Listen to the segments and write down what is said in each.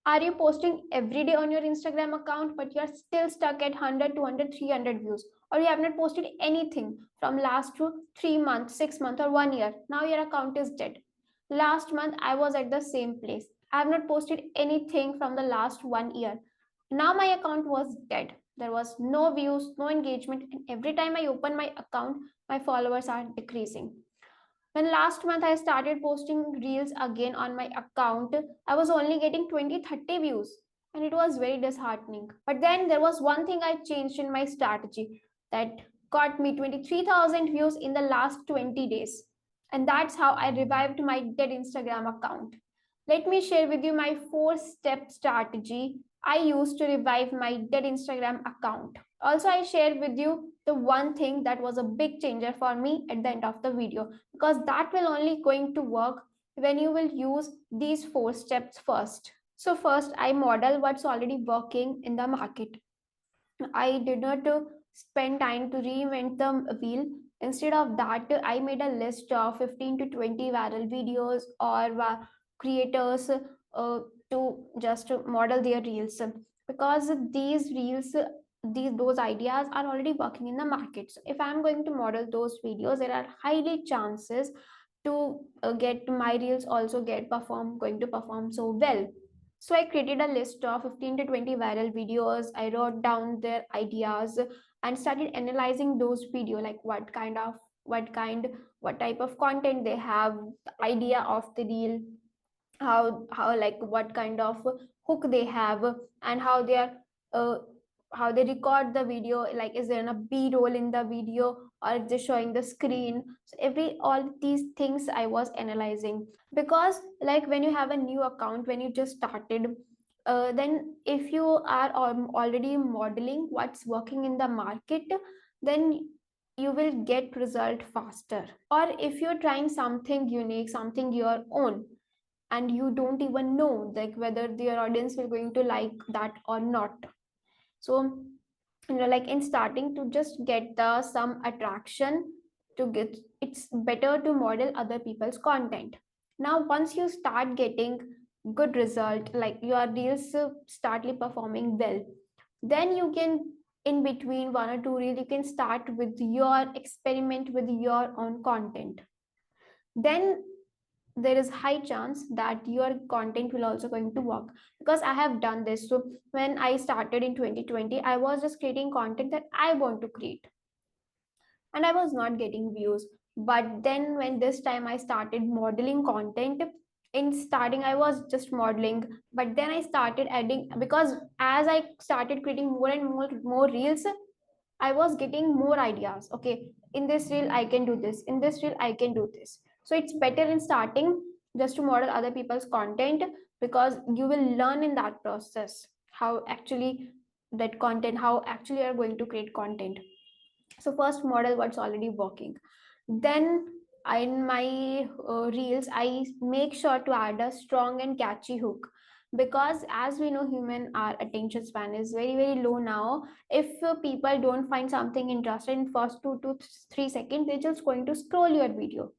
Are you posting every day on your Instagram account, but you're still stuck at 100, 200, 300 views? Or you have not posted anything from last to 3 months, 6 months, or 1 year. Now your account is dead. Last month, I was at the same place. I have not posted anything from the last 1 year. Now my account was dead. There was no views, no engagement, and every time I open my account, my followers are decreasing. When last month I started posting reels again on my account, I was only getting 20, 30 views, and it was very disheartening. But then there was one thing I changed in my strategy that got me 23,000 views in the last 20 days. And that's how I revived my dead Instagram account. Let me share with you my 4-step strategy I used to revive my dead Instagram account. Also, I share with you the one thing that was a big changer for me at the end of the video, because that will only going to work when you will use these 4 steps first. So first, I model what's already working in the market. I did not spend time to reinvent the wheel. Instead of that, I made a list of 15 to 20 viral videos or creators to just model their reels, because these reels, those ideas are already working in the market. So if I'm going to model those videos, there are highly chances to get my reels also going to perform so well. So I created a list of 15 to 20 viral videos. I wrote down their ideas and started analyzing those video, like what type of content they have, the idea of the reel, how like what kind of hook they have, and uh, how they record the video, like is there a b-roll in the video or just showing the screen. So every all these things I was analyzing, because like when you have a new account, when you just started, then if you are already modeling what's working in the market, then you will get result faster. Or if you're trying something unique, something your own, and you don't even know like whether your audience will going to like that or not. So like in starting to just get the some attraction to get, it's better to model other people's content. Now once you start getting good result, like your reels startly performing well, then you can, in between one or two reels, you can start with your experiment with your own content. Then there is high chance that your content will also going to work, because I have done this. So when I started in 2020, I was just creating content that I want to create, and I was not getting views. But then when this time I started modeling content, in starting I was just modeling, but then I started adding, because as I started creating more and more reels, I was getting more ideas. Okay, in this reel I can do this, in this reel I can do this. So it's better in starting just to model other people's content, because you will learn in that process how actually that content, how actually you are going to create content. So first model what's already working. Then in my reels, I make sure to add a strong and catchy hook, because as we know, human our attention span is very very low now. If people don't find something interesting in first 2 to 3 seconds, they're just going to scroll your video.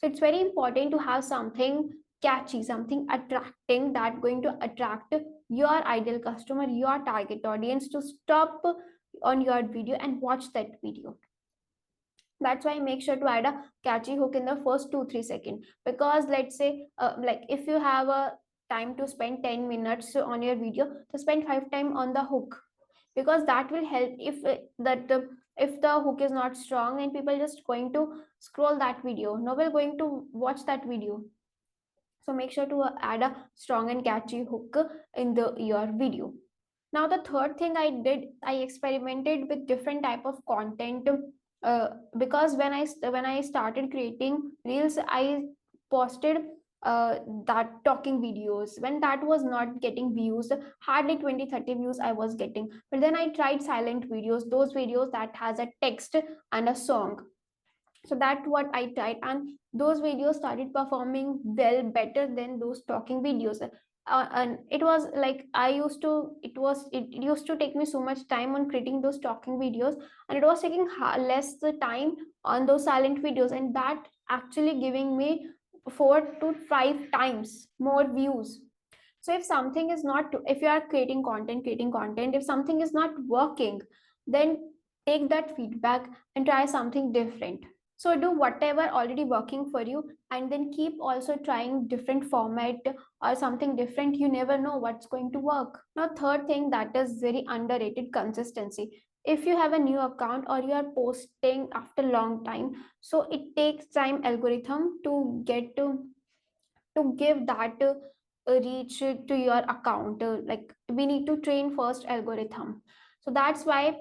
So it's very important to have something catchy, something attracting, that going to attract your ideal customer, your target audience to stop on your video and watch that video. That's why I make sure to add a catchy hook in the first 2 3 seconds. Because let's say like if you have a time to spend 10 minutes on your video, to spend 5 time on the hook, because that will help. If the hook is not strong, then people just going to scroll that video, no will going to watch that video. So make sure to add a strong and catchy hook in the your video. Now the third thing I did, I experimented with different type of content, because when I started creating reels, I posted that talking videos. When that was not getting views, hardly 20 30 views I was getting. But then I tried silent videos, those videos that has a text and a song. So that's what I tried, and those videos started performing well, better than those talking videos. And it was like it used to take me so much time on creating those talking videos, and it was taking less the time on those silent videos, and that actually giving me 4 to 5 times more views. So if something is not, if you are creating content, if something is not working, then take that feedback and try something different. So do whatever already working for you, and then keep also trying different format or something different. You never know what's going to work. Now third thing that is very underrated, consistency. If you have a new account or you are posting after long time, so it takes time algorithm to get to give that reach to your account. Like we need to train first algorithm. So that's why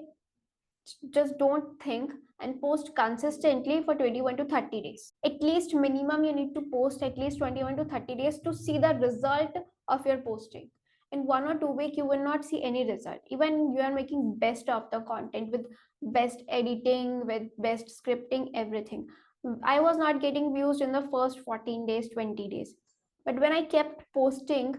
just don't think, and post consistently for 21 to 30 days. At least minimum you need to post at least 21 to 30 days to see the result of your posting. In 1 or 2 weeks you will not see any result, even you are making best of the content with best editing, with best scripting, everything. I was not getting views in the first 14 days, 20 days, but when I kept posting,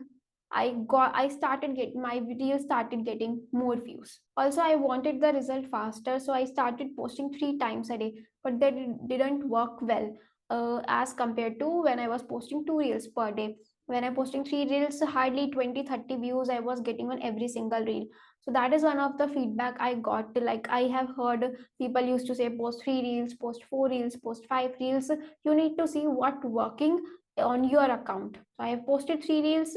I started getting, my video started getting more views. Also I wanted the result faster, so I started posting 3 times a day, but that didn't work well as compared to when I was posting 2 reels per day. When I posting 3 reels, hardly 20-30 views I was getting on every single reel. So that is one of the feedback I got. Like I have heard people used to say post 3 reels, post 4 reels, post 5 reels. You need to see what working on your account. So I have posted 3 reels,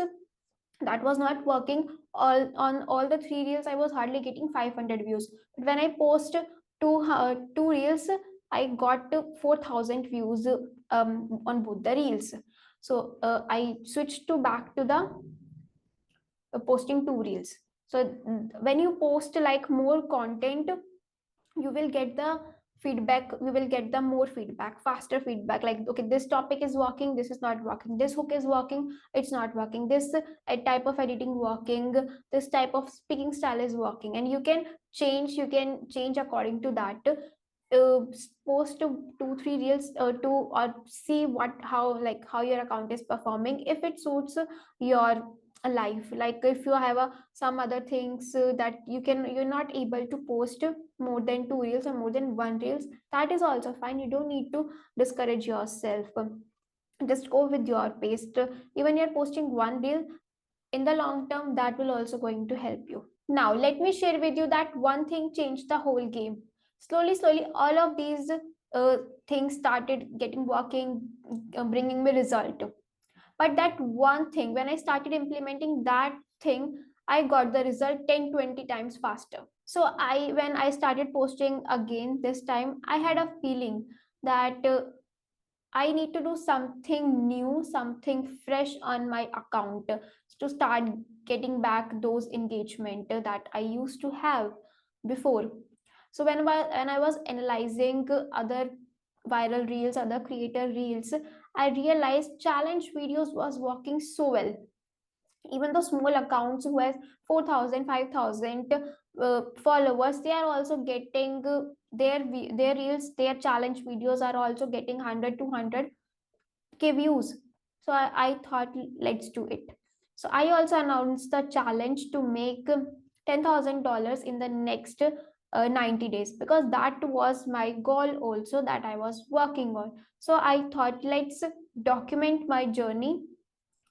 that was not working. All on all the 3 reels I was hardly getting 500 views, but when I post 2 reels, I got 4,000 views on both the reels. So I switched to back to the posting 2 reels. So when you post like more content, you will get the feedback, you will get the more feedback, faster feedback, like okay, this topic is working, this is not working, this hook is working, it's not working, this type of editing working, this type of speaking style is working, and you can change according to that. Post 2-3 reels to or see what how your account is performing, if it suits your life. Like if you have some other things that you're not able to post more than 2 reels or more than 1 reels, that is also fine. You don't need to discourage yourself. Just go with your pace. Even you're posting 1 reel, in the long term that will also going to help you. Now let me share with you that one thing changed the whole game. Slowly all of these things started getting working, bringing me result. But that one thing, when I started implementing that thing, I got the result 10-20 times faster. So when I started posting again this time, I had a feeling that I need to do something new, something fresh on my account to start getting back those engagement that I used to have before. So when I was analyzing other viral reels, other creator reels, I realized challenge videos was working so well. Even the small accounts who has 4,000, 5,000 followers, they are also getting their reels, their challenge videos are also getting 100, 200K views. So I thought let's do it. So I also announced the challenge to make $10,000 in the next 90 days, because that was my goal also that I was working on. So I thought let's document my journey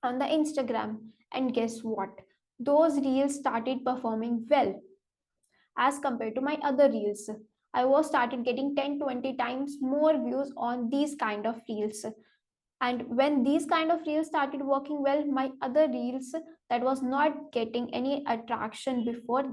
on the Instagram. And guess what? Those reels started performing well as compared to my other reels. I was started getting 10-20 times more views on these kind of reels. And when these kind of reels started working well, my other reels that was not getting any attraction before,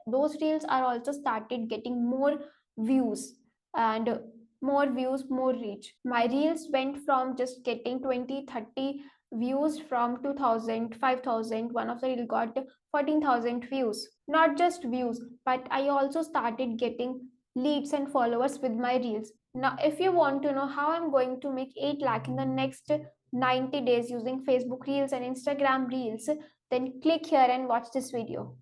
those reels are also started getting more views, and more views, more reach. My reels went from just getting 20-30 views from 2,000, 5,000. One of the reel got 14,000 views. Not just views, but I also started getting leads and followers with my reels. Now, if you want to know how I'm going to make 8 lakh in the next 90 days using Facebook Reels and Instagram Reels, then click here and watch this video.